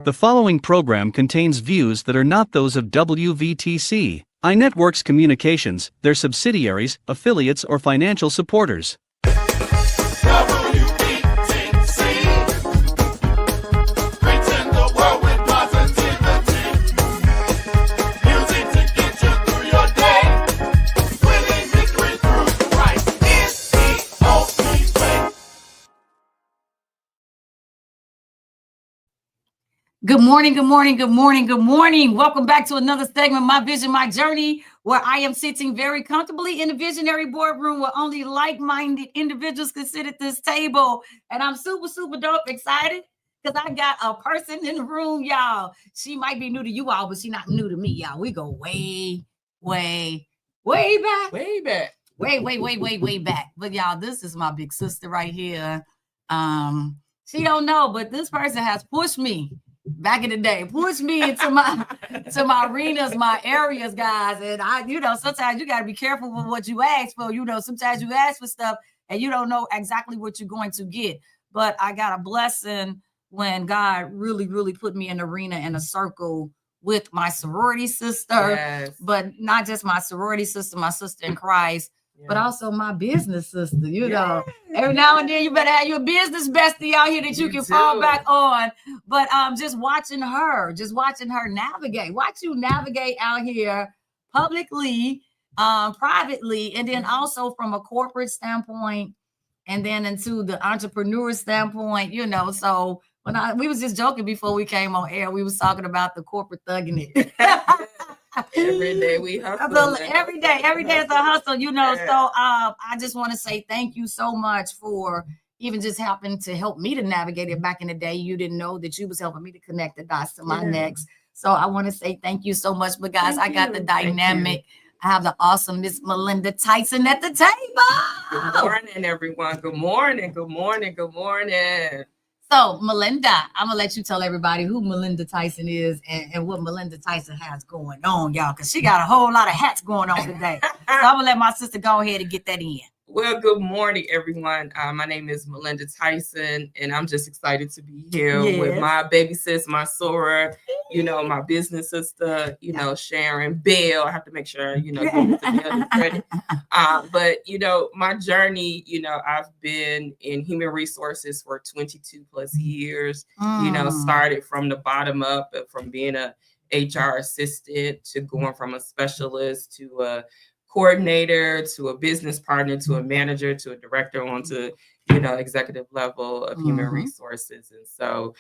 The following program contains views that are not those of WVTC, iNetworks Communications, their subsidiaries, affiliates, or financial supporters. Good morning, good morning, good morning, good morning. Welcome back to another segment, My Vision, My Journey, where I am sitting very comfortably in the visionary boardroom where only like-minded individuals can sit at this table. And I'm super dope excited because I got a person in the room, y'all. She might be new to you all, but she's not new to me, y'all. We go way back. Way back. But y'all, this is my big sister right here. She don't know, but this person has pushed me back in the day, pushed me into my arenas, my areas, guys. And sometimes you got to be careful with what you ask for. Sometimes you ask for stuff and you don't know exactly what you're going to get. But I got a blessing when God really put me in an arena and a circle with my sorority sister, yes. But not just my sorority sister, my sister in Christ, but also my business sister. Every now and then you better have your business bestie out here that you can fall back on. But just watching her navigate, watch you navigate out here publicly, privately, and then also from a corporate standpoint, and then into the entrepreneur standpoint. So when we was just joking before we came on air, we was talking about the corporate thugging it. Every day we hustle. Every day is a hustle, So I just want to say thank you so much for even just helping to help me to navigate it back in the day. You didn't know that you was helping me to connect the dots to my next. So I want to say thank you so much. But guys, I got the dynamic. I have the awesome Miss Melinda Tyson at the table. Good morning, everyone. Good morning. So, Melinda, I'm going to let you tell everybody who Melinda Tyson is and what Melinda Tyson has going on, y'all, because she got a whole lot of hats going on today. So I'm going to let my sister go ahead and get that in. Well, good morning, everyone. My name is Melinda Tyson, and I'm just excited to be here with my baby sis, my soror, my business sister, Sharon Bell. I have to make sure, give the credit. But, my journey, I've been in human resources for 22 plus years, started from the bottom up, from being a HR assistant to going from a specialist to a coordinator to a business partner to a manager to a director onto executive level of human resources. And so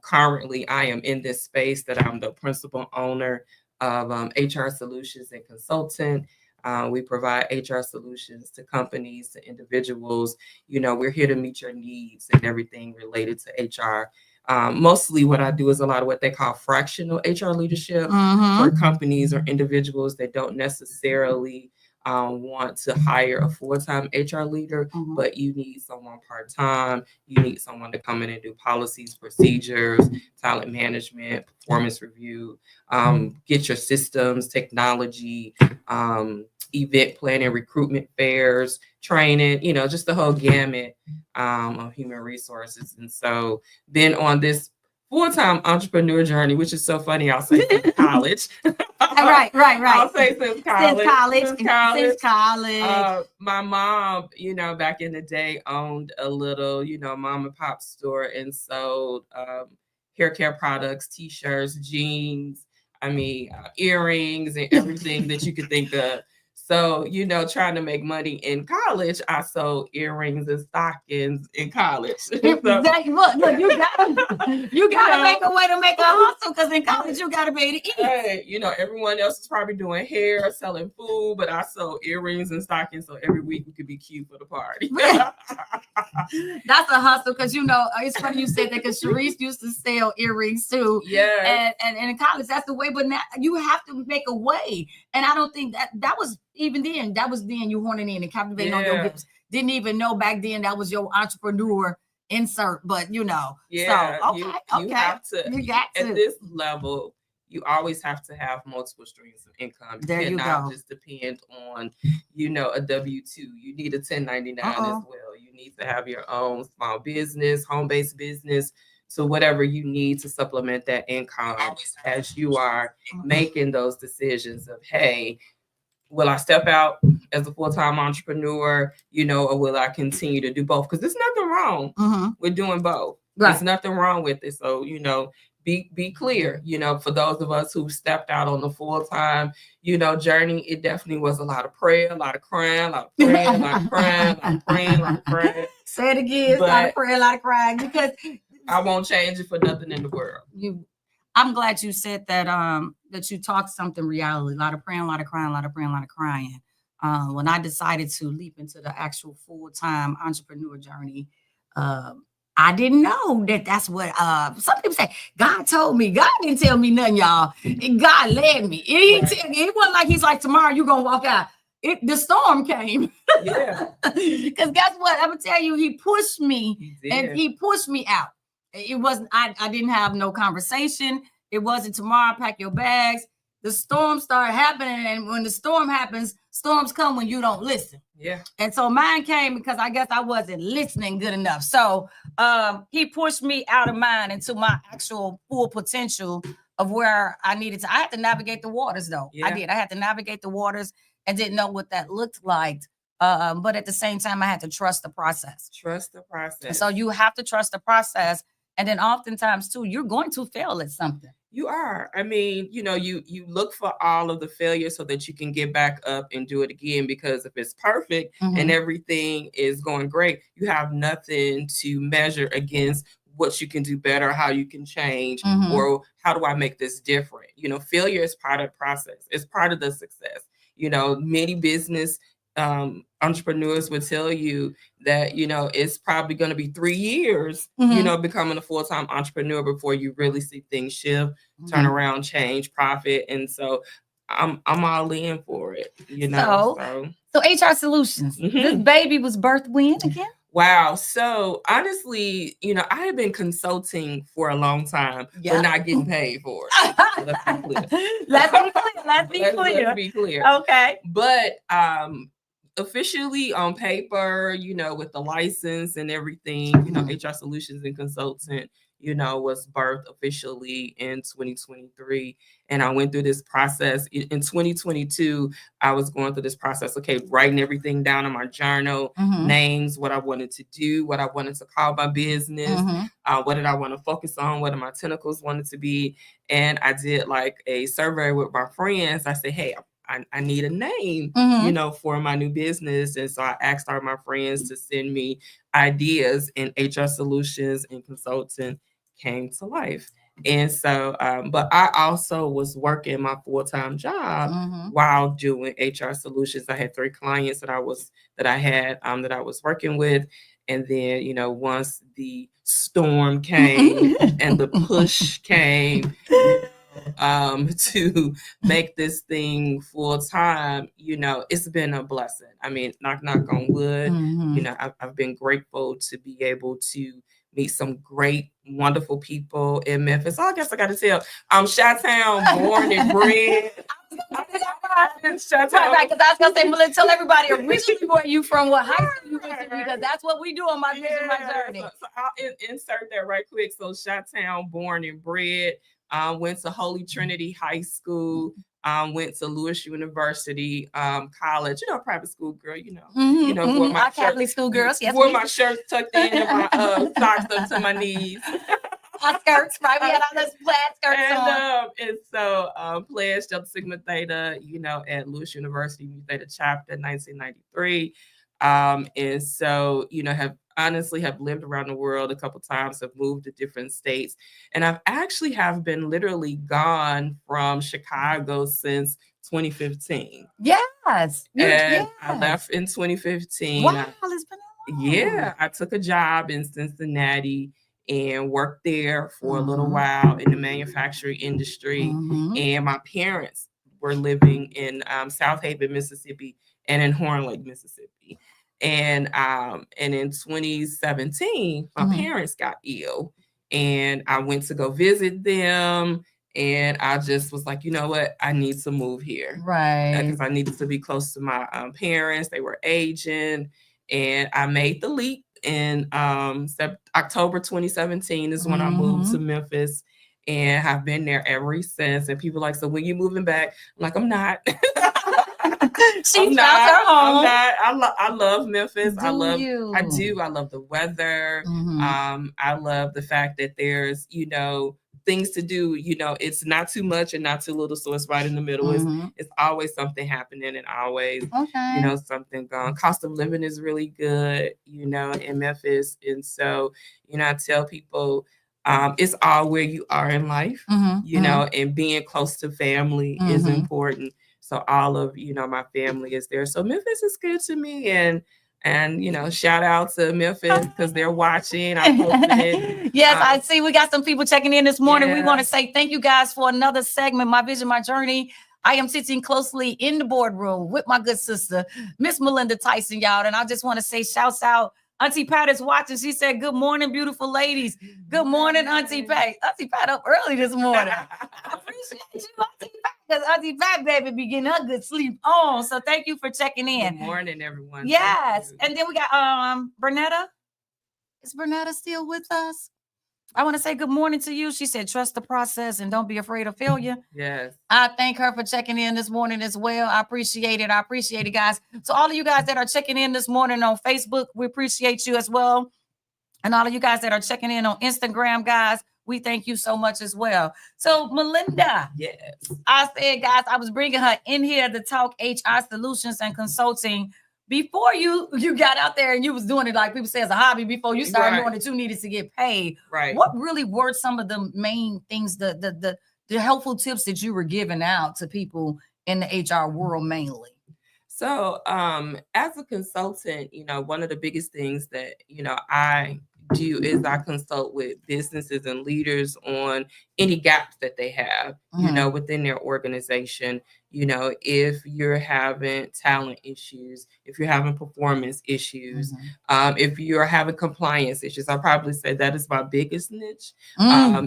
currently I am in this space that I'm the principal owner of HR Solutions and Consultant. We provide HR solutions to companies, to individuals. We're here to meet your needs and everything related to HR. Mostly what I do is a lot of what they call fractional HR leadership for companies or individuals that don't necessarily want to hire a full-time HR leader, but you need someone part-time. You need someone to come in and do policies, procedures, talent management, performance review, get your systems, technology, event planning, recruitment fairs, training, just the whole gamut of human resources. And so been on this full-time entrepreneur journey, which is so funny. I'll say since college. Right. I'll say since college. Since college. My mom, back in the day owned a little, mom and pop store and sold hair care products, t-shirts, jeans, earrings and everything that you could think of. So, trying to make money in college, I sold earrings and stockings in college. Look, you gotta make a way to make a hustle, because in college you gotta be able to eat. Hey, everyone else is probably doing hair, selling food, but I sold earrings and stockings, so every week we could be cute for the party. That's a hustle, because it's funny you said that, because Sharice used to sell earrings too. Yeah. And in college, that's the way. But now you have to make a way, and I don't think that was. Even then, that was then you horning in and captivating on your gifts. Didn't even know back then that was your entrepreneur insert, but Yeah, so you have to. At this level, you always have to have multiple streams of income. There you cannot go. just depend on, a W-2. You need a 1099 as well. You need to have your own small business, home-based business to whatever you need to supplement that income as you are making those decisions of, hey, will I step out as a full-time entrepreneur, or will I continue to do both? Because there's nothing wrong with doing both. Right. There's nothing wrong with it. So, be clear, for those of us who stepped out on the full-time, journey, it definitely was a lot of prayer, a lot of crying, a lot of praying, a lot of crying, a lot of praying, a lot of praying. Say it again, a lot of prayer, a lot of crying, because I won't change it for nothing in the world. I'm glad you said that, that you talked something reality, a lot of praying, a lot of crying, a lot of praying, a lot of crying. When I decided to leap into the actual full-time entrepreneur journey, I didn't know that that's what some people say. God told me. God didn't tell me nothing, y'all. God led me. It wasn't like he's like, tomorrow you're gonna walk out. The storm came. Yeah. Because guess what? I'm gonna tell you, he pushed me and he pushed me out. It wasn't, I didn't have no conversation. It wasn't tomorrow, pack your bags. The storm started happening. And when the storm happens, storms come when you don't listen. Yeah. And so mine came because I guess I wasn't listening good enough. So he pushed me out of mine into my actual full potential of where I needed to. I had to navigate the waters though. Yeah. I did. I had to navigate the waters and didn't know what that looked like. But at the same time, I had to trust the process. Trust the process. And so you have to trust the process. And then oftentimes too, you're going to fail at something. You are. I mean, you look for all of the failures so that you can get back up and do it again. Because if it's perfect and everything is going great, you have nothing to measure against what you can do better, how you can change, or how do I make this different? Failure is part of the process. It's part of the success. Many business entrepreneurs would tell you that, it's probably going to be 3 years, becoming a full-time entrepreneur before you really see things shift, turn around, change, profit. And so I'm all in for it, So HR Solutions, this baby was birthed when again? Wow. So honestly, I have been consulting for a long time, but not getting paid for it. Let's be clear. Okay. But officially on paper, with the license and everything, HR Solutions and Consultant, was birthed officially in 2023. And I went through this process in 2022. I was going through this process, writing everything down in my journal, names, what I wanted to do, what I wanted to call my business, what did I want to focus on, what my tentacles wanted to be. And I did like a survey with my friends. I said, hey, I need a name, for my new business. And so I asked all my friends to send me ideas, and HR Solutions and Consultant came to life. And so, but I also was working my full-time job while doing HR Solutions. I had 3 clients that I was working with. And then, once the storm came and the push came, to make this thing full time, it's been a blessing. I mean, knock on wood. I've been grateful to be able to meet some great, wonderful people in Memphis. I guess I got to tell, I'm Chi-Town, born and bred. Right, because I was gonna say, Melissa, tell everybody originally where you from, what high school you went to, because that's what we do on my vision, my journey. So I'll insert that right quick. So Chi-Town, born and bred. Went to Holy Trinity High School. Went to Lewis University College. Private school girl. Wore my Catholic school girls. Yes, wore my shirt tucked in and my socks up to my knees. Our skirts, right? We had all those plaid skirts on. And so pledged Delta Sigma Theta, at Lewis University Theta chapter 1993. And so, have lived around the world a couple times, have moved to different states. And I've actually have been literally gone from Chicago since 2015. Yes. And I left in 2015. Wow, it's been a while. Yeah. I took a job in Cincinnati and worked there for a little while in the manufacturing industry. And my parents were living in South Haven, Mississippi, and in Horn Lake, Mississippi. And in 2017, my parents got ill, and I went to go visit them. And I just was like, you know what? I need to move here. Right. Because I needed to be close to my parents. They were aging. And I made the leap in October 2017 is when I moved to Memphis, and have been there ever since. And people like, so when you moving back? I'm like, I'm not. She found her home. I'm not. I love Memphis. I love the weather. I love the fact that there's, things to do. It's not too much and not too little, so it's right in the middle. It's always something happening, and always something going. Cost of living is really good, in Memphis. And so, I tell people, it's all where you are in life, and being close to family is important. So all of, my family is there. So Memphis is good to me. And shout out to Memphis because they're watching. I posted. Yes, I see we got some people checking in this morning. Yeah. We want to say thank you guys for another segment, My Vision, My Journey. I am sitting closely in the boardroom with my good sister, Miss Melinda Tyson, y'all. And I just want to say shouts out. Auntie Pat is watching. She said, good morning, beautiful ladies. Good morning, Auntie Pat. Auntie Pat up early this morning. I appreciate you, Auntie Pat, because Auntie Pat, baby, be getting her good sleep on. So thank you for checking in. Good morning, everyone. Yes. And then we got Bernetta. Is Bernetta still with us? I want to say good morning to you. She said, trust the process and don't be afraid of failure. Yes. I thank her for checking in this morning as well. I appreciate it. I appreciate it, guys. So all of you guys that are checking in this morning on Facebook, we appreciate you as well. And all of you guys that are checking in on Instagram, guys, we thank you so much as well. So Melinda, yes, I said, guys, I was bringing her in here to talk HR solutions and consulting. Before you got out there and you was doing it like people say as a hobby, before you started knowing that you needed to get paid, right? What really were some of the main things, the helpful tips that you were giving out to people in the HR world mainly? So as a consultant, one of the biggest things that, I do is I consult with businesses and leaders on any gaps that they have, within their organization. If you're having talent issues, if you're having performance issues, if you're having compliance issues, I'll probably say that is my biggest niche,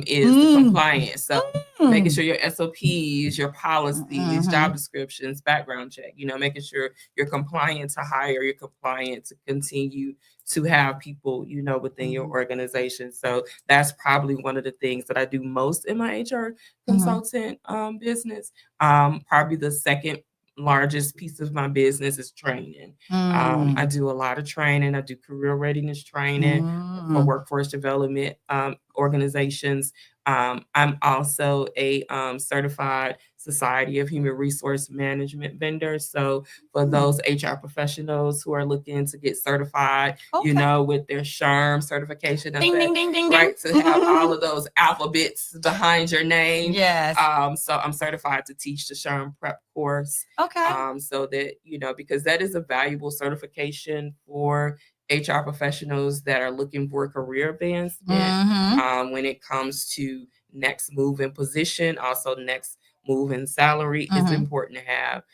is the compliance. So making sure your SOPs, your policies, job descriptions, background check, making sure you're compliant to hire, you're compliant to continue to have people, within your organization. So that's probably one of the things that I do most in my HR consultant business. Probably the second largest piece of my business is training. I do a lot of training. I do career readiness training for workforce development organizations. I'm also a certified Society of Human Resource Management vendor. So for those HR professionals who are looking to get certified, with their SHRM certification, ding, ding, ding, ding, right, to have all of those alphabets behind your name. Yes. So I'm certified to teach the SHRM prep course. Okay. So that, because that is a valuable certification for HR professionals that are looking for career advancement when it comes to next move in position, also next move in salary. It's important to have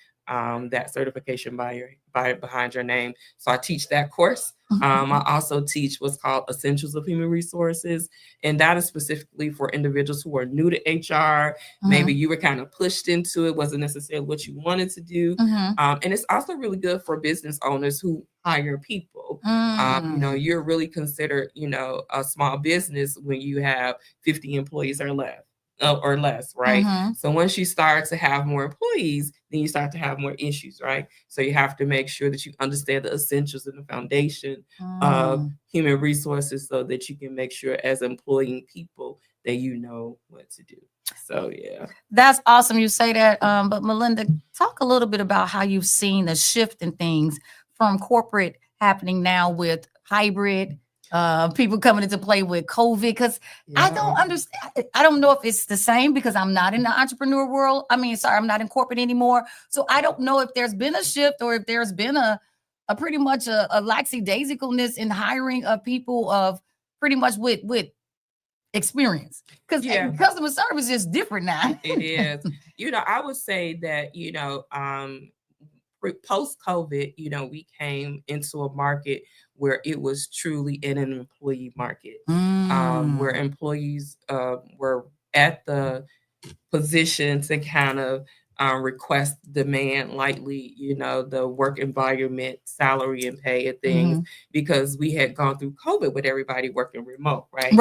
that certification behind your name. So I teach that course. I also teach what's called Essentials of Human Resources, and that is specifically for individuals who are new to HR. Maybe you were kind of pushed into it, wasn't necessarily what you wanted to do. And it's also really good for business owners who hire people. You're really considered, a small business when you have 50 employees or less, right? So once you start to have more employees, then you start to have more issues, right? So you have to make sure that you understand the essentials and the foundation of human resources so that you can make sure as employing people that you know what to do. So, yeah. That's awesome you say that. But Melinda, talk a little bit about how you've seen a shift in things from corporate happening now with hybrid, people coming into play with COVID, because I don't understand. I don't know if it's the same because I'm not in the entrepreneur world. I'm not in corporate anymore. So I don't know if there's been a shift or if there's been a pretty much a lackadaisicalness in hiring of people of pretty much with experience, because customer service is different now. It is. I would say that, post-COVID, we came into a market where it was truly an employee market, where employees were at the position to kind of request demand lightly, you know, the work environment, salary and pay and things, because we had gone through COVID with everybody working remote, right?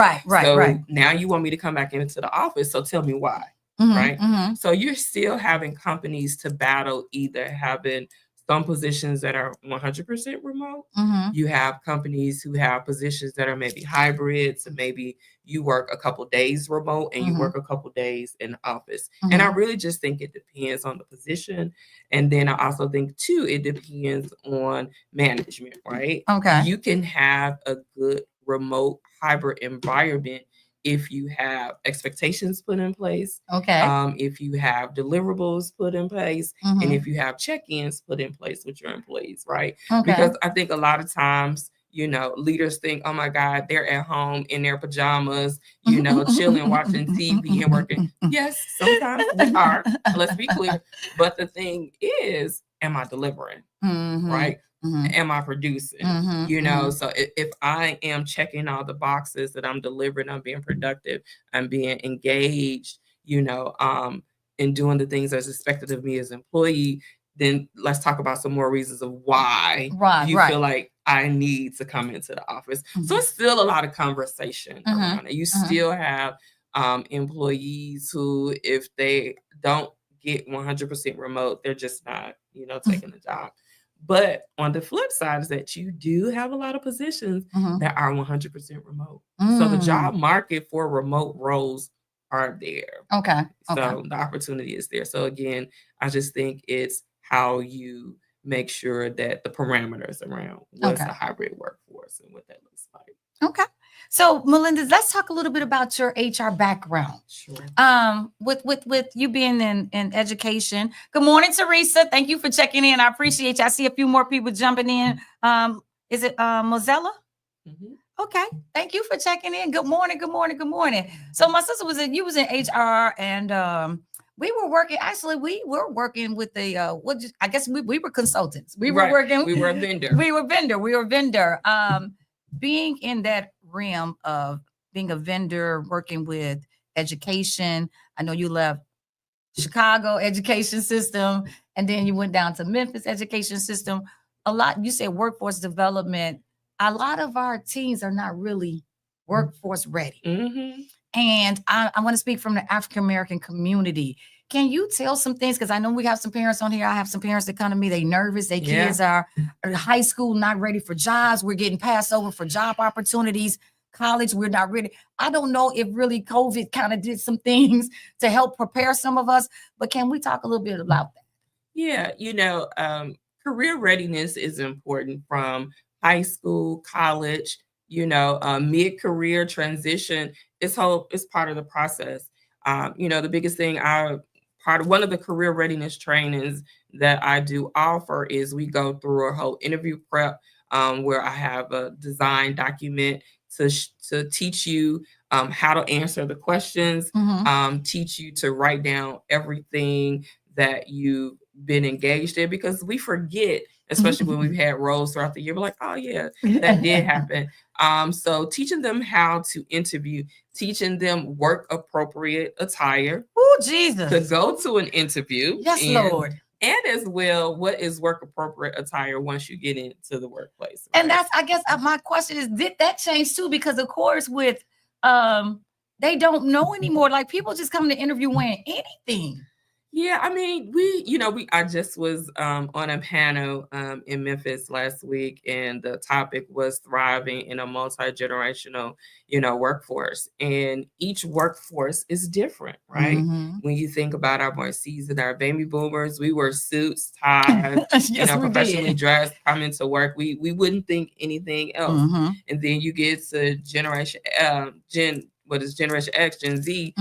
So now you want me to come back into the office. So tell me why, right? So you're still having companies to battle, either having some positions that are 100% remote. You have companies who have positions that are maybe hybrids, so maybe you work a couple days remote and you work a couple days in the office. And I really just think it depends on the position. And then I also think too, it depends on management, right? You can have a good remote hybrid environment if you have expectations put in place, if you have deliverables put in place, and if you have check-ins put in place with your employees, right? Because I think a lot of times, you know, leaders think, oh my God, they're at home in their pajamas, you know, chilling, watching TV and working. Yes, sometimes we are, let's be clear. But the thing is, am I delivering, right? Am I producing? You know, so if I am checking all the boxes that I'm delivering, I'm being productive, I'm being engaged, you know, and doing the things that's expected of me as an employee, then let's talk about some more reasons of why you feel like I need to come into the office. So it's still a lot of conversation around it. You still have employees who, if they don't get 100% remote, they're just not, you know, taking the job. But on the flip side is that you do have a lot of positions that are 100% remote. So the job market for remote roles are there. So the opportunity is there. So again, I just think it's how you make sure that the parameters around what's a hybrid workforce and what that looks like. So Melinda, let's talk a little bit about your HR background. With you being in education. Good morning, Teresa. Thank you for checking in. I appreciate you. I see a few more people jumping in. Is it Mozella? Okay. Thank you for checking in. Good morning. Good morning. Good morning. So my sister you was in HR, and we were working. Actually, we were working with the I guess we were consultants. We were working. We were a vendor. We were vendor. Being in that realm of being a vendor, working with education. I know you left Chicago education system, and then you went down to Memphis education system. A lot, you said workforce development. A lot of our teens are not really workforce ready. And I want to speak from the African-American community. Can you tell some things? Because I know we have some parents on here. I have some parents that come to me. They nervous. Their kids are in high school, not ready for jobs. We're getting passed over for job opportunities. College, we're not ready. I don't know if really COVID kind of did some things to help prepare some of us. But can we talk a little bit about that? Yeah, you know, career readiness is important from high school, college, you know, mid-career transition. It's part of the process. You know, the biggest thing one of the career readiness trainings that I do offer is we go through a whole interview prep where I have a design document to teach you how to answer the questions, teach you to write down everything that you've been engaged in, because we forget, especially when we've had roles throughout the year, we're like, oh yeah, that did happen. So teaching them how to interview, teaching them work appropriate attire. Oh, Jesus. To go to an interview. Yes, Lord. And as well, what is work appropriate attire once you get into the workplace? Right? And that's, I guess, my question is, did that change too? Because of course, with they don't know anymore. Like people just come to interview wearing anything. Yeah, I mean, I just was on a panel in Memphis last week, and the topic was thriving in a multi-generational, workforce. And each workforce is different, right? When you think about our more seasoned, our baby boomers, we were suits, ties, professionally dressed, coming to work. We wouldn't think anything else. And then you get to Generation X, Gen Z,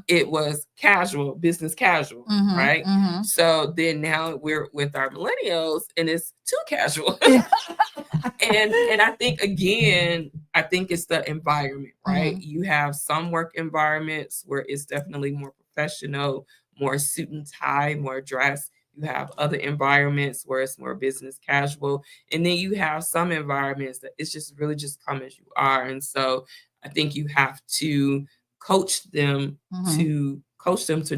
it was casual, business casual, right? So then now we're with our millennials and it's too casual. and I think, again, it's the environment, right? You have some work environments where it's definitely more professional, more suit and tie, more dress. You have other environments where it's more business casual. And then you have some environments that it's just really just come as you are. And so I think you have to coach them to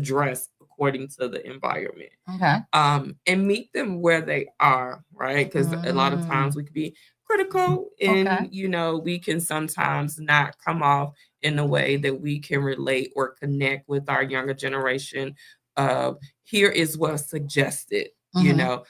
dress according to the environment. Okay. And meet them where they are, right? Because a lot of times we can be critical, and you know, we can sometimes not come off in a way that we can relate or connect with our younger generation. Here is what's suggested. You know,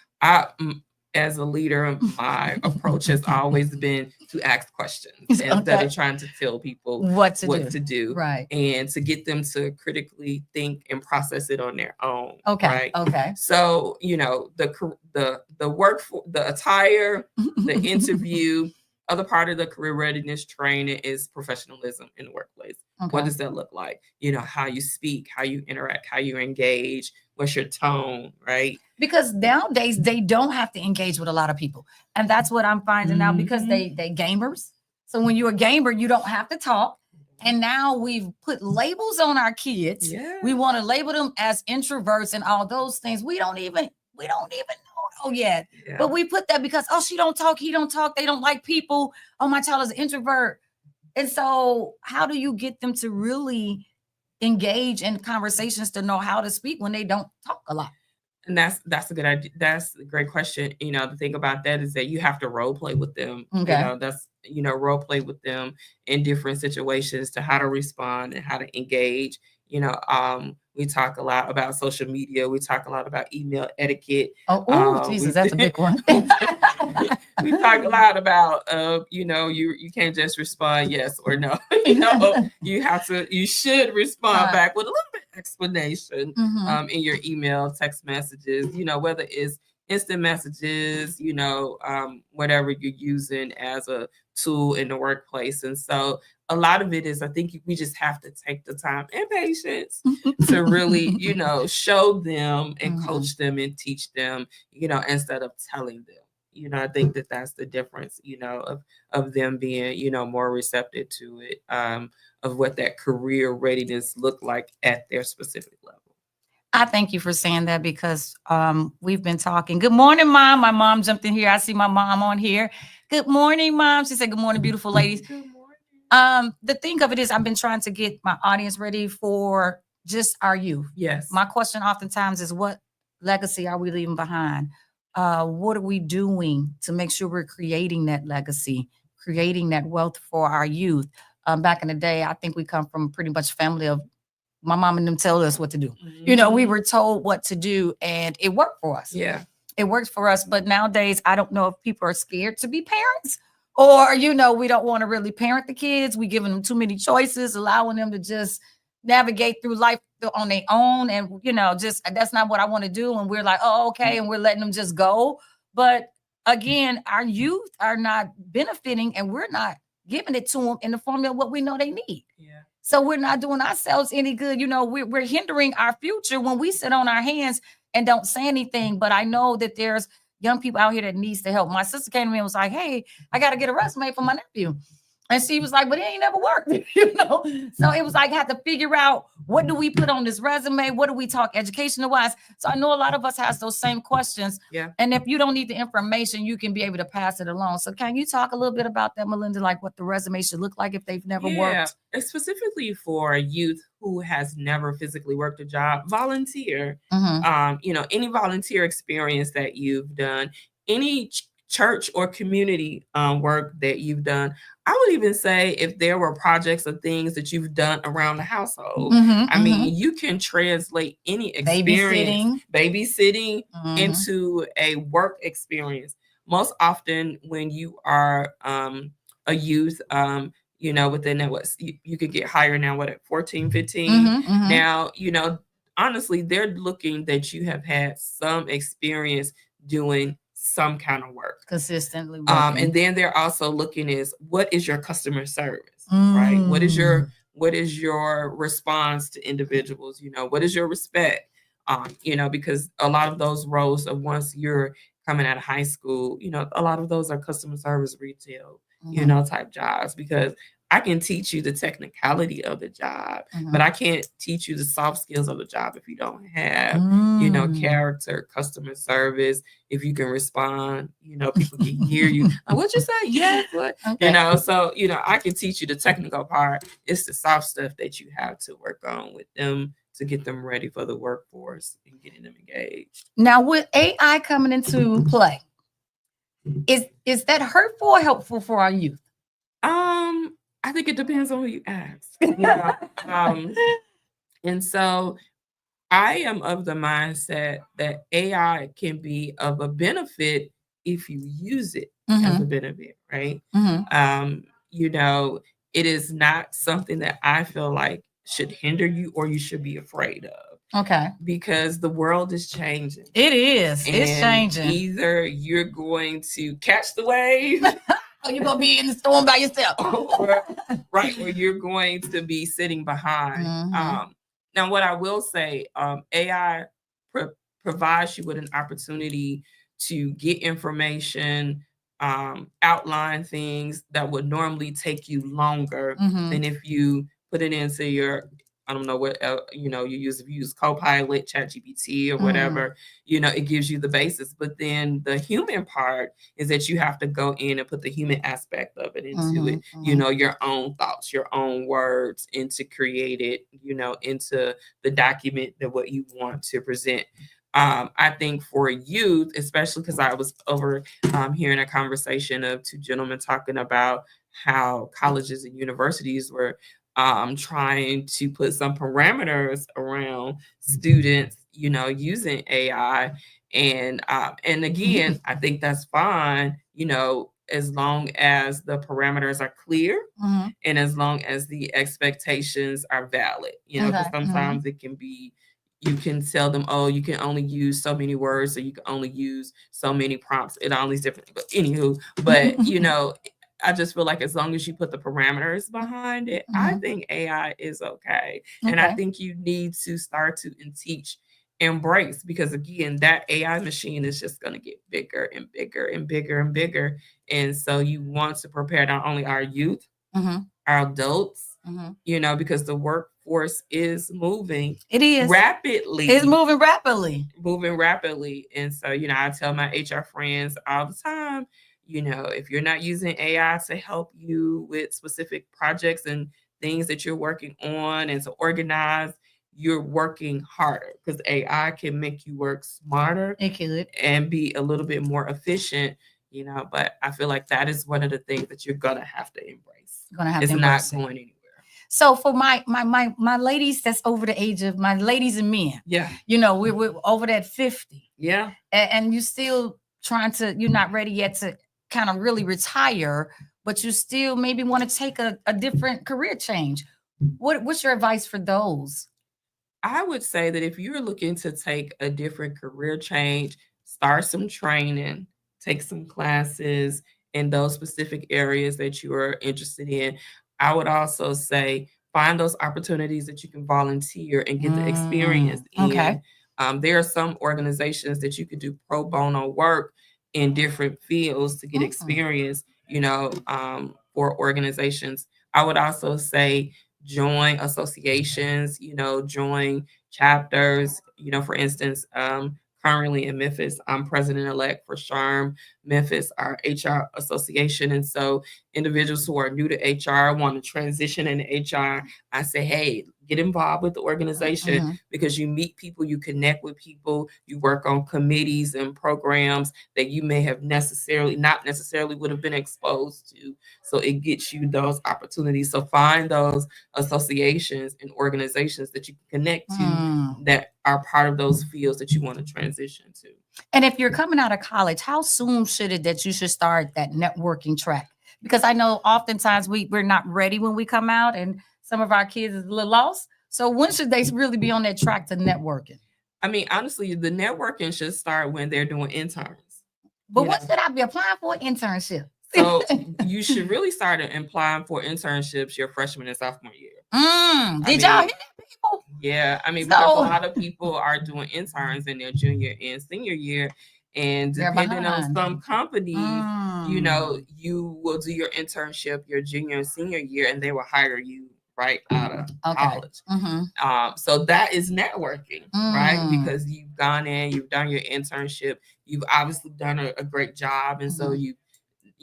as a leader, my approach has always been to ask questions instead of trying to tell people what to do, right? And to get them to critically think and process it on their own. Okay. Right. Okay. So, you know, the work, for the attire, the interview, other part of the career readiness training is professionalism in the workplace. Okay. What does that look like? You know, how you speak, how you interact, how you engage, what's your tone, right? Because nowadays they don't have to engage with a lot of people. And that's what I'm finding out, because they gamers. So when you're a gamer, you don't have to talk. And now we've put labels on our kids. Yeah. We want to label them as introverts and all those things. We don't even know yet. Yeah. But we put that because, oh, she don't talk, he don't talk, they don't like people. Oh, my child is an introvert. And so how do you get them to really engage in conversations to know how to speak when they don't talk a lot? And that's a good idea. That's a great question. You know, the thing about that is that you have to role play with them. Okay. You know, that's, you know, role play with them in different situations to how to respond and how to engage. You know, we talk a lot about social media. We talk a lot about email etiquette. Oh, Jesus, that's a big one. We talk a lot about, you know, you can't just respond yes or no. You know, you should respond back with a little bit of explanation in your email, text messages, you know, whether it's instant messages, you know, whatever you're using as a tool in the workplace. And so a lot of it is, I think we just have to take the time and patience to really, you know, show them and coach them and teach them, you know, instead of telling them. You know, I think that's the difference, you know, of them being, you know, more receptive to it, of what that career readiness look like at their specific level. I thank you for saying that, because we've been talking. Good morning, Mom. My mom jumped in here. I see my mom on here. Good morning, Mom. She said, good morning, beautiful ladies. Good morning. The thing of it is, I've been trying to get my audience ready for just our youth. Yes. My question oftentimes is, what legacy are we leaving behind? What are we doing to make sure we're creating that legacy, creating that wealth for our youth? Back in the day, I think we come from pretty much family of my mom and them tell us what to do. You know, we were told what to do, and it worked for us. Yeah, it worked for us. But nowadays, I don't know if people are scared to be parents, or, you know, we don't want to really parent the kids. We giving them too many choices, allowing them to just navigate through life on their own. And, you know, just that's not what I want to do. And we're like, oh, okay. And we're letting them just go. But again, our youth are not benefiting, and we're not giving it to them in the form of what we know they need. Yeah. So we're not doing ourselves any good. You know, we're hindering our future when we sit on our hands and don't say anything. But I know that there's young people out here that needs the help. My sister came to me and was like, hey, I got to get a resume for my nephew. And she was like, but it ain't never worked, you know? So it was like, I had to figure out, what do we put on this resume? What do we talk educational wise? So I know a lot of us has those same questions. Yeah. And if you don't need the information, you can be able to pass it along. So can you talk a little bit about that, Melinda, like what the resume should look like if they've never worked? Specifically for youth who has never physically worked a job, volunteer. You know, any volunteer experience that you've done, any church or community work that you've done. I would even say if there were projects or things that you've done around the household. I mean, you can translate any experience, babysitting into a work experience. Most often when you are a youth, you know, within that, you could get hired now, at 14, 15. Now, you know, honestly, they're looking that you have had some experience doing some kind of work consistently. And then they're also looking is, what is your customer service, right? What is your response to individuals? You know, what is your respect? You know, because a lot of those roles of once you're coming out of high school, you know, a lot of those are customer service, retail, you know, type jobs, because I can teach you the technicality of the job, but I can't teach you the soft skills of the job if you don't have, you know, character, customer service, if you can respond, you know, people can hear you. What'd you say? Yes. What? Okay. You know, so, you know, I can teach you the technical part. It's the soft stuff that you have to work on with them to get them ready for the workforce and getting them engaged. Now, with AI coming into play, is that hurtful or helpful for our youth? I think it depends on who you ask. Yeah. And so I am of the mindset that AI can be of a benefit if you use it as a benefit, right? You know, it is not something that I feel like should hinder you or you should be afraid of. Okay. Because the world is changing. It is. It's changing. Either you're going to catch the wave or you're going to be in the storm by yourself. or you're going to be sitting behind. Now, what I will say, AI provides you with an opportunity to get information, outline things that would normally take you longer than if you put it into your, I don't know what, you know, you use Copilot, ChatGPT, or whatever, you know, it gives you the basis. But then the human part is that you have to go in and put the human aspect of it into it, you know, your own thoughts, your own words, and to create it, you know, into the document that what you want to present. I think for youth, especially because I was over hearing a conversation of two gentlemen talking about how colleges and universities were trying to put some parameters around students, you know, using AI. And again, I think that's fine, you know, as long as the parameters are clear and as long as the expectations are valid, you know, because sometimes it can be, you can tell them, oh, you can only use so many words, or you can only use so many prompts, and all these different, but anywho, but you know, I just feel like as long as you put the parameters behind it, I think AI is okay. And I think you need to start to teach, embrace, because again, that AI machine is just going to get bigger and bigger and bigger and bigger. And so you want to prepare not only our youth, our adults, you know, because the workforce is moving. It is rapidly. It's moving rapidly. Moving rapidly. And so, you know, I tell my HR friends all the time, you know, if you're not using AI to help you with specific projects and things that you're working on and to organize, you're working harder, because AI can make you work smarter. It could. And be a little bit more efficient, you know, but I feel like that is one of the things that you're going to have to embrace. It's not going anywhere. So for my ladies that's over the age of, my ladies and men, you know, we're over that 50. Yeah. And you still trying to, you're not ready yet to kind of really retire, but you still maybe want to take a different career change. What's your advice for those? I would say that if you're looking to take a different career change, start some training, take some classes in those specific areas that you are interested in. I would also say find those opportunities that you can volunteer and get the experience in. There are some organizations that you could do pro bono work in different fields to get experience, you know, for organizations. I would also say join associations, you know, join chapters, you know, for instance, currently in Memphis, I'm president-elect for SHRM Memphis, our HR association. And so individuals who are new to HR, want to transition into HR, I say, hey, get involved with the organization because you meet people, you connect with people, you work on committees and programs that you may have not necessarily would have been exposed to. So it gets you those opportunities. So find those associations and organizations that you can connect to that are part of those fields that you want to transition to. And if you're coming out of college, how soon that you should start that networking track? Because I know oftentimes we're not ready when we come out, and some of our kids is a little lost. So when should they really be on that track to networking? I mean, honestly, the networking should start when they're doing interns. But what should I be applying for? Internship. So you should really start applying for internships your freshman and sophomore year. Did y'all hear that, people? Yeah, I mean, because a lot of people are doing interns in their junior and senior year. And depending on some companies, you know, you will do your internship your junior and senior year, and they will hire you right out of college. So that is networking, right? Because you've gone in, you've done your internship, you've obviously done a great job. And so you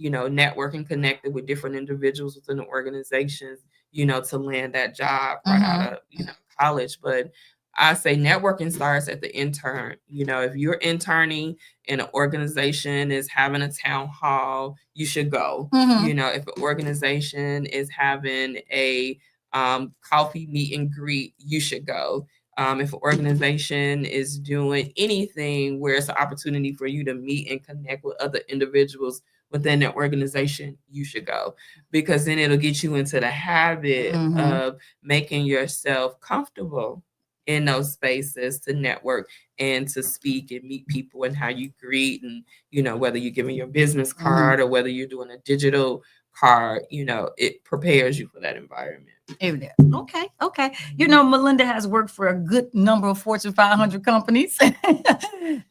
know, network and connected with different individuals within the organizations, you know, to land that job right out of, you know, college. But I say networking starts at the intern. You know, if you're interning and an organization is having a town hall, you should go. You know, if an organization is having a coffee meet and greet, you should go. If an organization is doing anything where it's an opportunity for you to meet and connect with other individuals within that organization, you should go, because then it'll get you into the habit of making yourself comfortable in those spaces to network and to speak and meet people, and how you greet, and, you know, whether you're giving your business card or whether you're doing a digital card, you know, it prepares you for that environment. Okay. Okay. You know, Melinda has worked for a good number of Fortune 500 companies.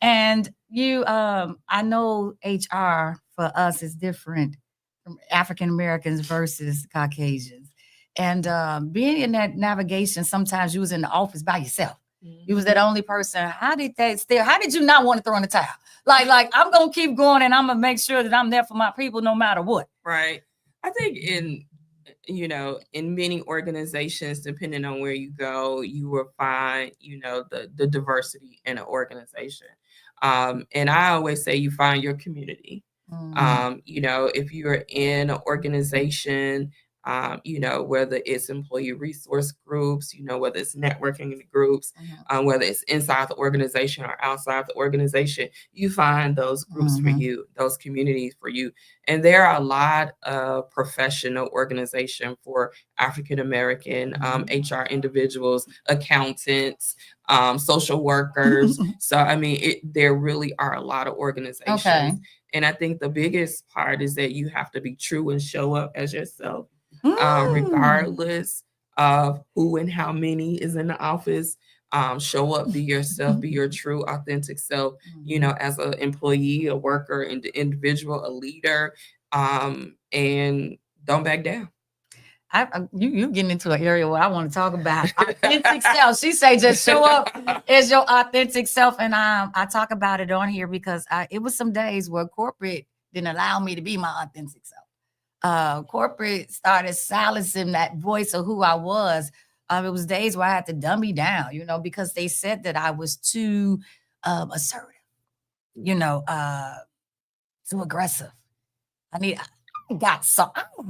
And you, I know HR for us is different from African Americans versus Caucasians. And being in that navigation, sometimes you was in the office by yourself. You was that only person. How did you not want to throw in the towel? Like I'm going to keep going, and I'm going to make sure that I'm there for my people no matter what. Right. I think in many organizations, depending on where you go, you will find, you know, the diversity in an organization. And I always say you find your community. You know, if you're in an organization, you know, whether it's employee resource groups, you know, whether it's networking groups, whether it's inside the organization or outside the organization, you find those groups for you, those communities for you. And there are a lot of professional organization for African American HR individuals, accountants, social workers. So, I mean, there really are a lot of organizations. Okay. And I think the biggest part is that you have to be true and show up as yourself, regardless of who and how many is in the office. Show up, be yourself, be your true, authentic self, you know, as an employee, a worker, an individual, a leader, and don't back down. You getting into an area where I want to talk about authentic self. She say just show up as your authentic self, and I talk about it on here because it was some days where corporate didn't allow me to be my authentic self. Corporate started silencing that voice of who I was. It was days where I had to dummy down, you know, because they said that I was too assertive, you know, too aggressive. I don't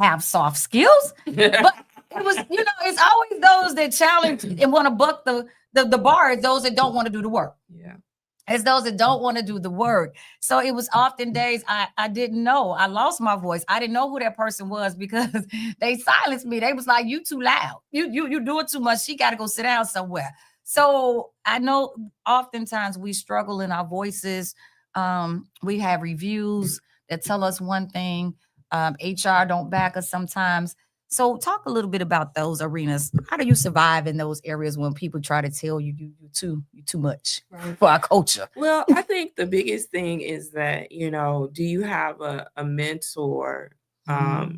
have soft skills, but it was, you know, it's always those that challenge and want to buck the bar. It's those that don't want to do the work. Yeah. It's those that don't want to do the work. So it was often days I didn't know. I lost my voice. I didn't know who that person was because they silenced me. They was like, you too loud. You doing too much. She got to go sit down somewhere. So I know oftentimes we struggle in our voices. We have reviews that tell us one thing. HR don't back us sometimes. So talk a little bit about those arenas. How do you survive in those areas when people try to tell you you too much for our culture? Well, I think the biggest thing is that, you know, do you have a mentor,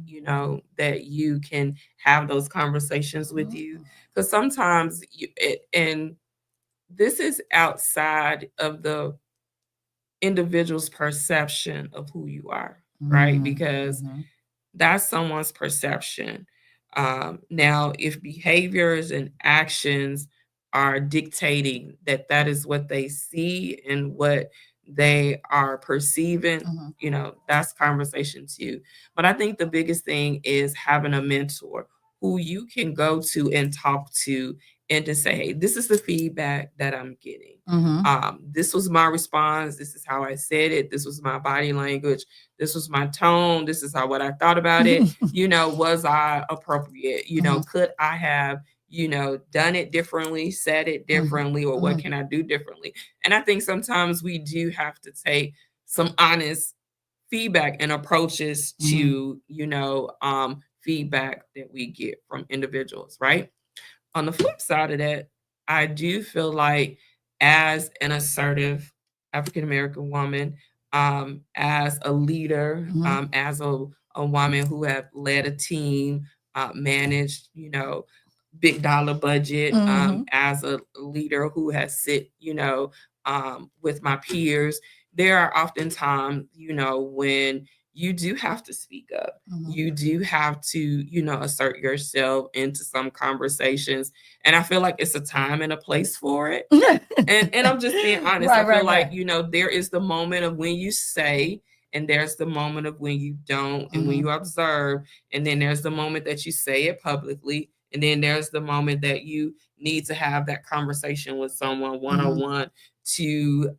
you know, that you can have those conversations with you? Because sometimes and this is outside of the individual's perception of who you are, right? Because that's someone's perception. Now, if behaviors and actions are dictating that is what they see and what they are perceiving, you know, that's conversation too. But I think the biggest thing is having a mentor who you can go to and talk to and to say, hey, this is the feedback that I'm getting. This was my response. This is how I said it. This was my body language. This was my tone. This is what I thought about it. You know, was I appropriate? You know, could I have, you know, done it differently, said it differently, or what can I do differently? And I think sometimes we do have to take some honest feedback and approaches to, you know, feedback that we get from individuals, right? On the flip side of that, I do feel like as an assertive African-American woman, as a leader, as a woman who have led a team, managed, you know, big dollar budget, as a leader who has sit, you know, with my peers, there are often times, you know, when you do have to speak up. You do have to, you know, assert yourself into some conversations. And I feel like it's a time and a place for it. and I'm just being honest. I feel like, you know, there is the moment of when you say, and there's the moment of when you don't, and when you observe, and then there's the moment that you say it publicly, and then there's the moment that you need to have that conversation with someone one-on-one to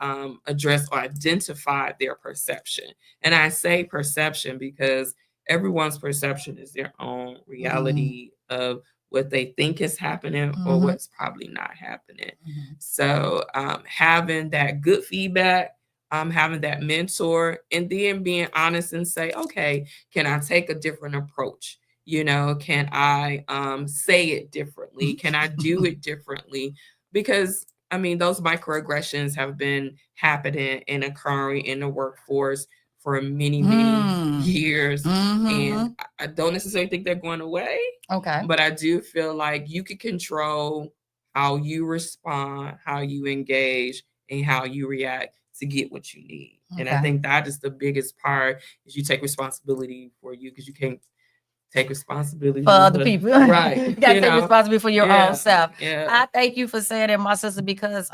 address or identify their perception. And I say perception because everyone's perception is their own reality of what they think is happening or what's probably not happening. So having that good feedback, having that mentor, and then being honest and say, okay, can I take a different approach? You know, can I say it differently? Can I do it differently? Because I mean, those microaggressions have been happening and occurring in the workforce for many, many years. And I don't necessarily think they're going away. Okay. But I do feel like you can control how you respond, how you engage, and how you react to get what you need. And I think that is the biggest part, is you take responsibility for you, because you can't take responsibility for other people. Right. You got to take responsibility for your own self. Yeah. I thank you for saying that, my sister, because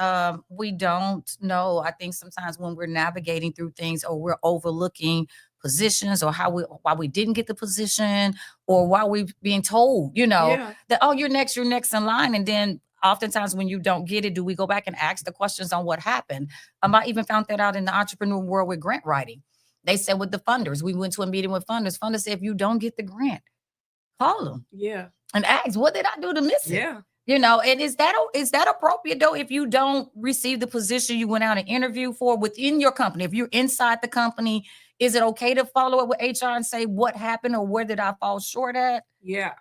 we don't know. I think sometimes when we're navigating through things, or we're overlooking positions, or why we didn't get the position, or why we're being told, you know, that, oh, you're next in line. And then oftentimes when you don't get it, do we go back and ask the questions on what happened? I even found that out in the entrepreneur world with grant writing. They said with the funders, we went to a meeting with funders. Funders said, if you don't get the grant, call them. Yeah. And ask, what did I do to miss it? Yeah. You know, and is that appropriate though? If you don't receive the position you went out and interview for within your company, if you're inside the company, is it okay to follow up with HR and say what happened, or where did I fall short at? Yeah.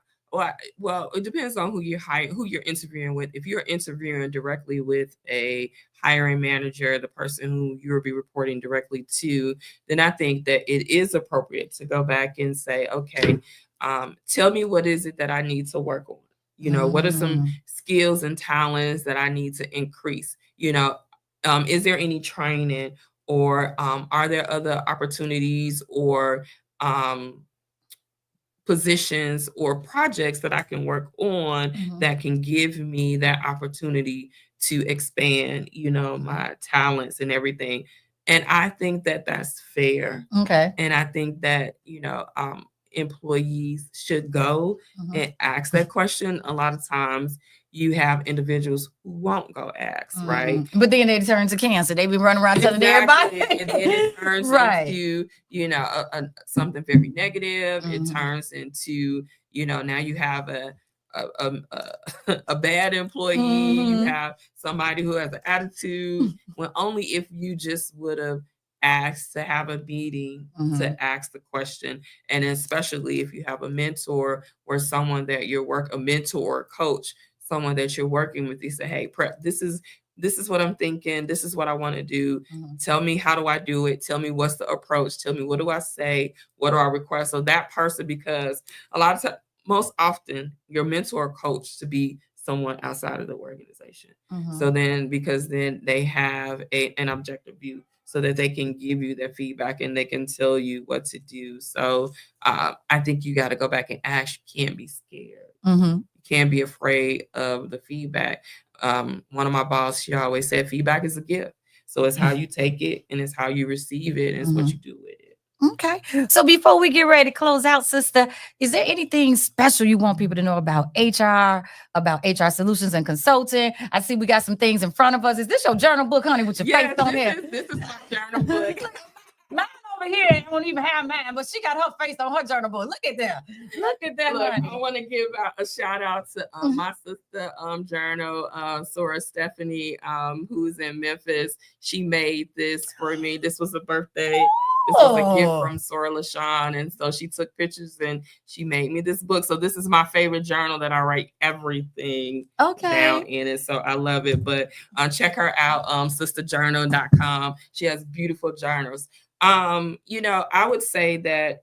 Well, it depends on who you're interviewing with. If you're interviewing directly with a hiring manager, the person who you'll be reporting directly to, then I think that it is appropriate to go back and say, okay, tell me, what is it that I need to work on? You know, what are some skills and talents that I need to increase? You know, is there any training, or are there other opportunities or positions or projects that I can work on that can give me that opportunity to expand, you know, my talents and everything. And I think that that's fair. Okay. And I think that, you know, employees should go and ask that question. A lot of times you have individuals who won't go ask, right? But then they turn to cancer. They be running around telling everybody. And then it turns into, you know, something very negative. It turns into, you know, now you have a bad employee. You have somebody who has an attitude. When only if you just would have asked to have a meeting to ask the question. And especially if you have a mentor or someone that a mentor or coach, someone that you're working with, you say, hey, prep, this is what I'm thinking. This is what I want to do. Tell me, how do I do it? Tell me, what's the approach? Tell me, what do I say? What do I request? So that person, because a lot of times, most often, your mentor or coach to be someone outside of the organization. So then, because then they have an objective view, so that they can give you their feedback and they can tell you what to do. So I think you got to go back and ask. You can't be scared. You can't be afraid of the feedback. One of my bosses, she always said, feedback is a gift. So it's how you take it, and it's how you receive it, and it's what you do with it. Okay. So before we get ready to close out, sister, is there anything special you want people to know about HR solutions and consulting? I see we got some things in front of us. Is this your journal book, honey, with your face on here? This is my journal book. Mine over here don't even have mine, but she got her face on her journal book. Look at that. Look at that. Look, honey. I want to give a shout out to my sister journal, Sora Stephanie, who's in Memphis. She made this for me. This was a birthday. This was a gift from Sora LaShawn. And so she took pictures and she made me this book. So this is my favorite journal that I write everything down in it. So I love it. But check her out, sisterjournal.com. She has beautiful journals. You know, I would say that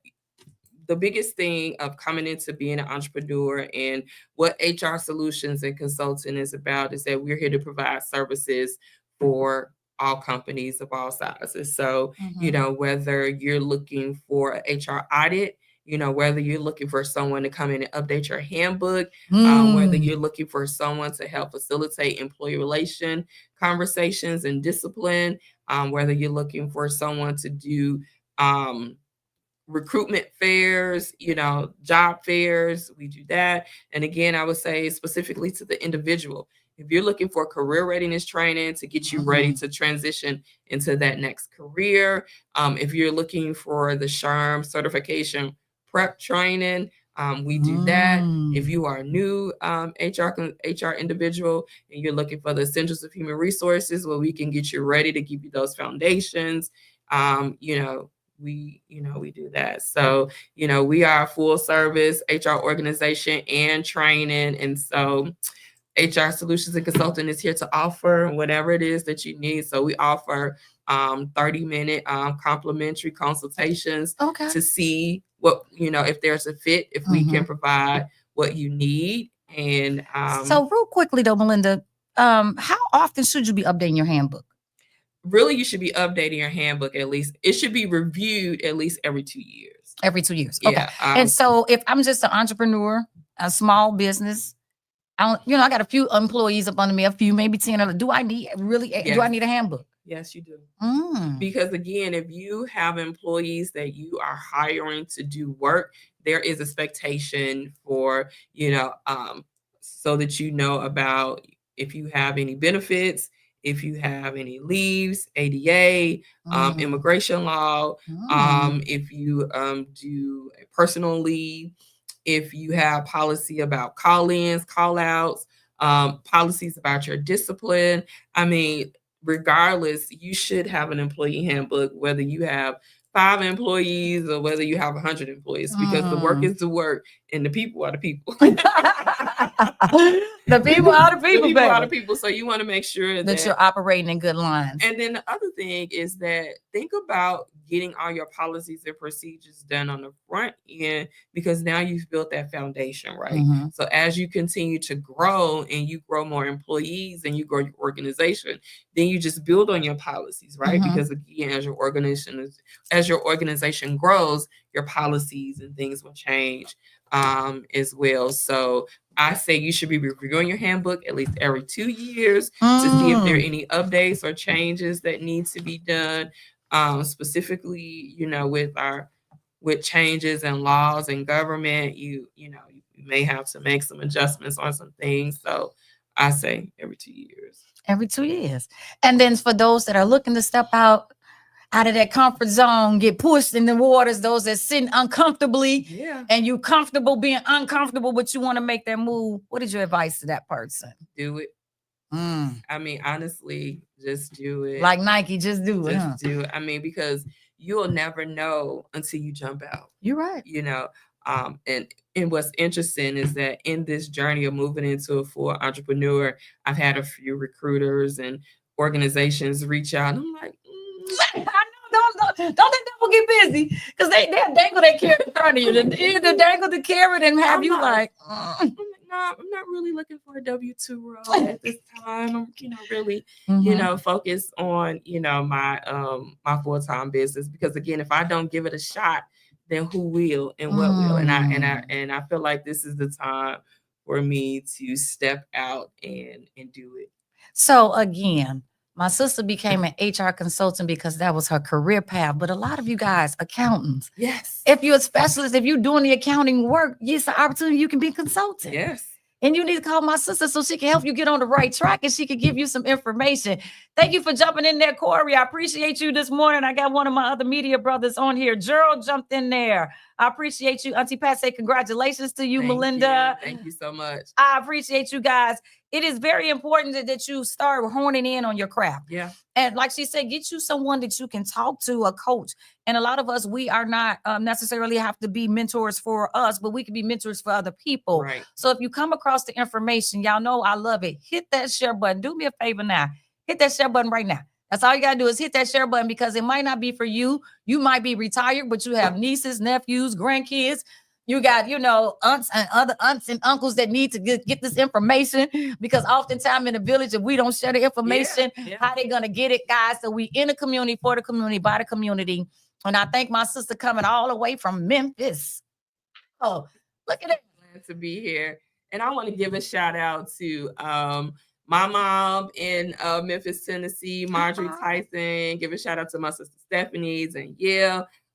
the biggest thing of coming into being an entrepreneur and what HR solutions and consulting is about is that we're here to provide services for all companies of all sizes. So, you know, whether you're looking for an HR audit, you know, whether you're looking for someone to come in and update your handbook, whether you're looking for someone to help facilitate employee relation conversations and discipline, whether you're looking for someone to do recruitment fairs, you know, job fairs, we do that. And again, I would say specifically to the individual, if you're looking for career readiness training to get you ready to transition into that next career, if you're looking for the SHRM certification prep training, we do that. If you are a new HR individual and you're looking for the essentials of human resources, well, we can get you ready to give you those foundations. You know, we do that. So, you know, we are a full service HR organization and training. And so HR Solutions and Consulting is here to offer whatever it is that you need. So we offer 30-minute complimentary consultations to see what, you know, if there's a fit, if we can provide what you need. And so real quickly though, Melinda, how often should you be updating your handbook? Really, you should be updating your handbook at least. It should be reviewed at least every 2 years. Every 2 years. Okay. Yeah, and so if I'm just an entrepreneur, a small business, I got a few employees up under me, a few, maybe 10. Do I need a handbook? Yes, you do. Because again, if you have employees that you are hiring to do work, there is expectation for, you know, so that you know about if you have any benefits, if you have any leaves, ADA, immigration law, if you do a personal leave, if you have policy about call-ins, call-outs, policies about your discipline. I mean, regardless, you should have an employee handbook, whether you have 5 employees or whether you have 100 employees, because the work is the work and the people are the people. The people are the people, the people are the people. So you want to make sure that you're operating in good lines. And then the other thing is that think about getting all your policies and procedures done on the front end, because now you've built that foundation, right? So as you continue to grow and you grow more employees and you grow your organization, then you just build on your policies, right? Because again, as your organization grows, your policies and things will change as well. So I say you should be reviewing your handbook at least every 2 years to see if there are any updates or changes that need to be done. Specifically, you know, with changes in laws and government, you may have to make some adjustments on some things. So I say every 2 years. Every 2 years. And then for those that are looking to step out of that comfort zone, get pushed in the waters, those that sitting uncomfortably, and you comfortable being uncomfortable, but you want to make that move, what is your advice to that person? Do it. I mean, honestly, just do it. Like Nike, just do it. Just do it. I mean, because you'll never know until you jump out. You're right. You know, and what's interesting is that in this journey of moving into a full entrepreneur, I've had a few recruiters and organizations reach out. And I'm like, I know, don't let devil get busy, because they'll dangle that carrot in front of you. They'll dangle the carrot and have you like, I'm not really looking for a W-2 role at this time. I'm, really, focused on, my full-time business, because again, if I don't give it a shot, then who will and what will? And I feel like this is the time for me to step out and do it. So again, my sister became an HR consultant because that was her career path. But a lot of you guys, accountants. Yes. If you're a specialist, if you're doing the accounting work, it's an opportunity you can be a consultant. Yes. And you need to call my sister so she can help you get on the right track and she can give you some information. Thank you for jumping in there, Corey. I appreciate you this morning. I got one of my other media brothers on here. Gerald jumped in there. I appreciate you. Auntie Pat say congratulations to you, Melinda. Thank you so much. I appreciate you guys. It is very important that you start honing in on your craft. Yeah. And like she said, get you someone that you can talk to, a coach. And a lot of us, we are not necessarily have to be mentors for us, but we can be mentors for other people. Right. So if you come across the information, y'all know I love it. Hit that share button. Do me a favor now. Hit that share button right now. That's all you got to do is hit that share button, because it might not be for you. You might be retired, but you have nieces, nephews, grandkids. You got, aunts and other aunts and uncles that need to get this information, because oftentimes in the village, if we don't share the information, how they gonna get it, guys? So we in the community, for the community, by the community. And I thank my sister coming all the way from Memphis. Oh, look at that. Glad to be here. And I want to give a shout out to my mom in Memphis, Tennessee, Marjorie Tyson. Give a shout out to my sister Stephanie's and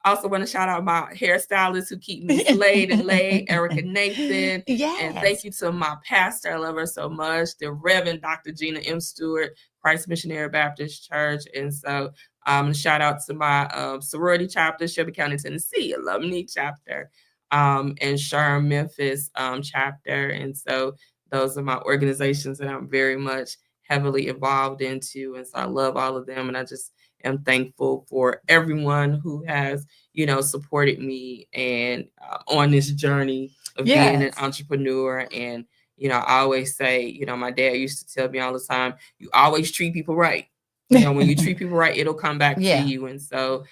I also want to shout out my hairstylists who keep me slayed and laid, Erica Nathan. Yes. And thank you to my pastor, I love her so much, the Reverend Dr. Gina M. Stewart, Christ Missionary Baptist Church. And so shout out to my sorority chapter, Shelby County, Tennessee, alumni chapter, and Sherm, Memphis chapter. And so those are my organizations that I'm very much heavily involved into. And so I love all of them. And I just am thankful for everyone who has, supported me and on this journey of being an entrepreneur. And, I always say, my dad used to tell me all the time, you always treat people right. When you treat people right, it'll come back to you. And so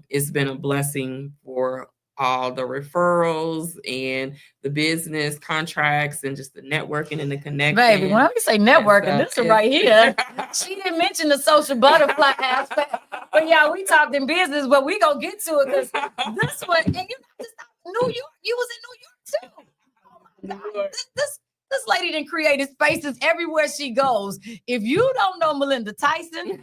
it's been a blessing for all the referrals and the business contracts and just the networking and the connection. Baby, when we say networking, this is right here. She didn't mention the social butterfly aspect. But we talked in business, but we gonna get to it, because this one, and just New York, you was in New York too. Oh my God. This lady done created spaces everywhere she goes. If you don't know Melinda Tyson,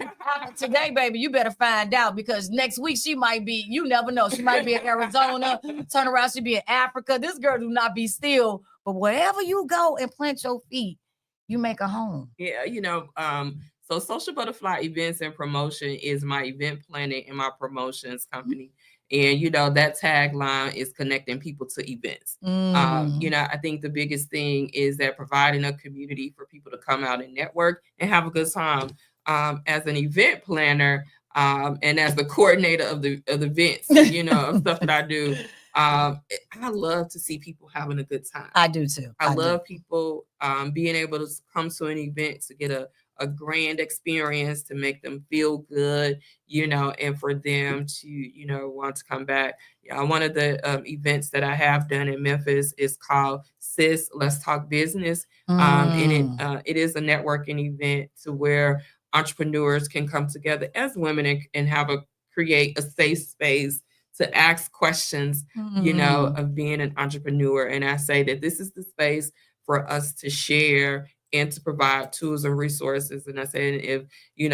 today, baby, you better find out, because next week she might be, you never know. She might be in Arizona, turn around, she'll be in Africa. This girl do not be still. But wherever you go and plant your feet, you make a home. So Social Butterfly Events and Promotion is my event planning and my promotions company. And, that tagline is connecting people to events. I think the biggest thing is that providing a community for people to come out and network and have a good time. As an event planner and as the coordinator of the events, of stuff that I do, I love to see people having a good time. I do too. I love people being able to come to an event to get a grand experience, to make them feel good, and for them to, want to come back. One of the events that I have done in Memphis is called Sis, Let's Talk Business. And it is a networking event to where entrepreneurs can come together as women and create a safe space to ask questions, of being an entrepreneur. And I say that this is the space for us to share and to provide tools and resources. And I said, if,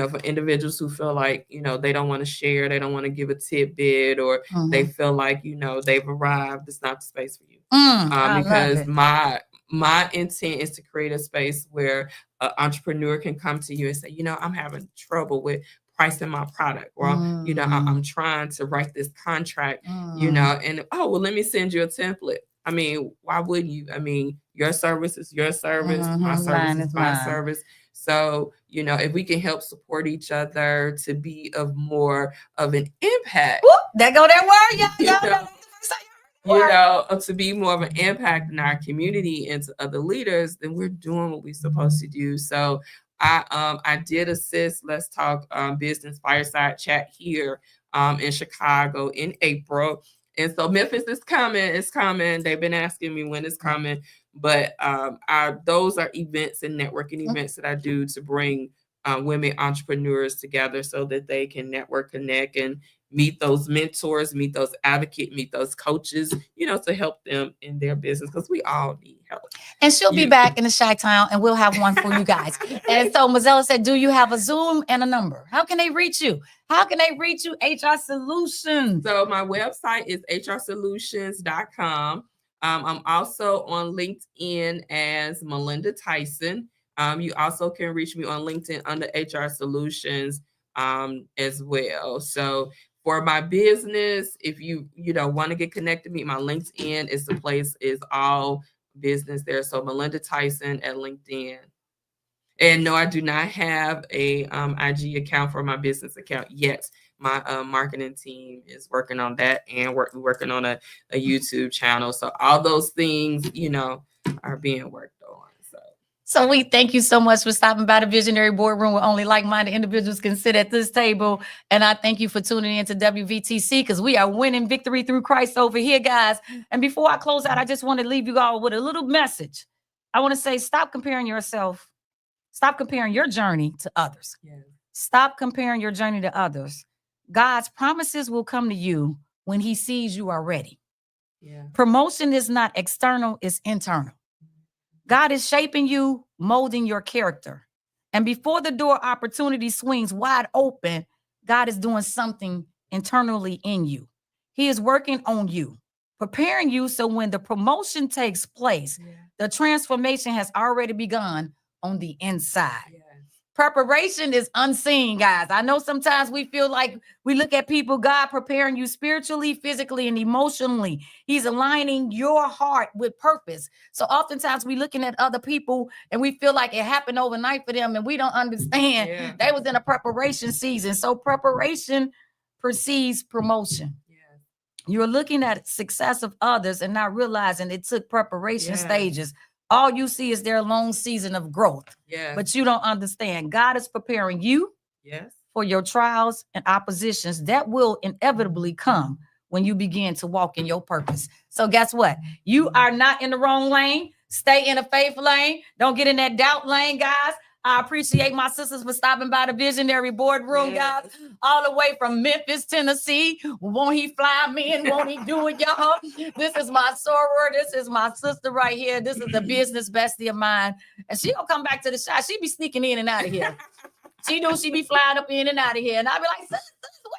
for individuals who feel like, they don't want to share, they don't want to give a tidbit, or they feel like, they've arrived, it's not the space for you. Because my intent is to create a space where an entrepreneur can come to you and say, I'm having trouble with pricing my product, or, I'm trying to write this contract, and, let me send you a template. I mean, why wouldn't you? I mean, your service is your service. My service is my service. So, if we can help support each other to be of more of an impact. That go that word, to be more of an impact in our community and to other leaders, then we're doing what we're supposed to do. So I did assist Let's Talk Business Fireside Chat here in Chicago in April. And so Memphis is coming. It's coming. They've been asking me when it's coming. But those are events and networking events that I do to bring women entrepreneurs together so that they can network, connect, and meet those mentors, meet those advocates, meet those coaches, to help them in their business, because we all need help. And she'll be back in the Chi-Town, and we'll have one for you guys. And so Mazzella said, do you have a Zoom and a number? How can they reach you? HR Solutions. So my website is hrsolutions.com. I'm also on LinkedIn as Melinda Tyson. You also can reach me on LinkedIn under HR Solutions as well. So for my business, if you want to get connected to me, my LinkedIn is the place, is all business there. So Melinda Tyson at LinkedIn. And no, I do not have a IG account for my business account yet. My marketing team is working on that, and we're working on a YouTube channel. So all those things, are being worked on. So we thank you so much for stopping by the Visionary Boardroom where only like-minded individuals can sit at this table. And I thank you for tuning in to WVTC because we are winning victory through Christ over here, guys. And before I close out, I just want to leave you all with a little message. I want to say, stop comparing yourself. Stop comparing your journey to others. Yeah. Stop comparing your journey to others. God's promises will come to you when he sees you are ready. Yeah. Promotion is not external, it's internal. God is shaping you, molding your character. And before the door opportunity swings wide open, God is doing something internally in you. He is working on you, preparing you so when the promotion takes place, the transformation has already begun on the inside. Yeah. Preparation is unseen, guys. I know sometimes we feel like we look at people, God preparing you spiritually, physically, and emotionally. He's aligning your heart with purpose. So oftentimes we looking at other people and we feel like it happened overnight for them and we don't understand. They was in a preparation season. So preparation precedes promotion. You're looking at success of others and not realizing it took preparation stages. All you see is their long season of growth. But you don't understand. God is preparing you for your trials and oppositions that will inevitably come when you begin to walk in your purpose. So guess what? You are not in the wrong lane. Stay in a faith lane. Don't get in that doubt lane, guys. I appreciate my sisters for stopping by the Visionary Boardroom, guys, all the way from Memphis, Tennessee. Won't he fly me and won't he do it, y'all? This is my soror. This is my sister right here. This is the business bestie of mine. And she gonna come back to the shop. She be sneaking in and out of here. She be flying up in and out of here. And I be like, sis, wait,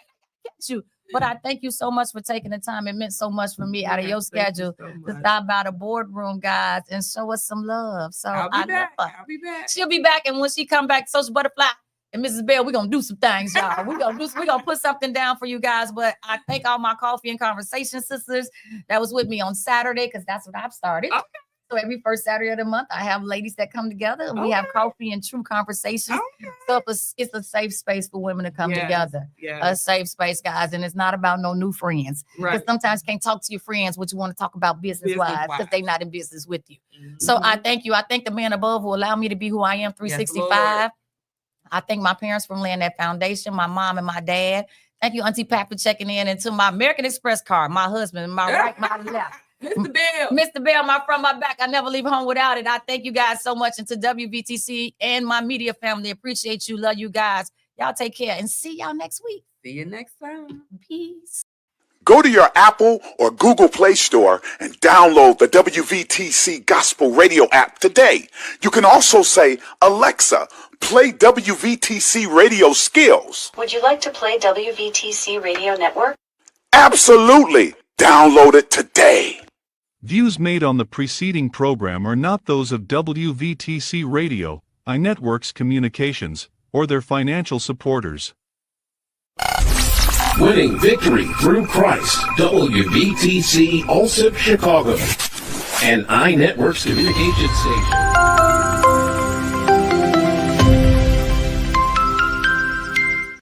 I catch you. But I thank you so much for taking the time. It meant so much for me out of your schedule to stop by the boardroom, guys, and show us some love. So I'll be back. She'll be back. And when she come back, Social Butterfly and Mrs. Bell, we're going to do some things, y'all. We're going to put something down for you guys. But I thank all my coffee and conversation sisters that was with me on Saturday because that's what I've started. Okay. So every first Saturday of the month, I have ladies that come together and we have coffee and true conversations. So it's a safe space for women to come together. A safe space, guys. And it's not about no new friends. Because sometimes you can't talk to your friends what you want to talk about business-wise because they're not in business with you. So I thank you. I thank the man above who allowed me to be who I am 365. I thank my parents for laying that foundation, my mom and my dad. Thank you, Auntie Pat, for checking in. And to my American Express card, my husband, my right, my left. Mr. Bell, my front, my back. I never leave home without it. I thank you guys so much. And to WVTC and my media family, appreciate you. Love you guys. Y'all take care and see y'all next week. See you next time. Peace. Go to your Apple or Google Play Store and download the WVTC Gospel Radio app today. You can also say, Alexa, play WVTC Radio Skills. Would you like to play WVTC Radio Network? Absolutely. Download it today. Views made on the preceding program are not those of WVTC Radio, iNetworks Communications, or their financial supporters. Winning victory through Christ, WVTC, Allsip, Chicago, and iNetworks Communication Station.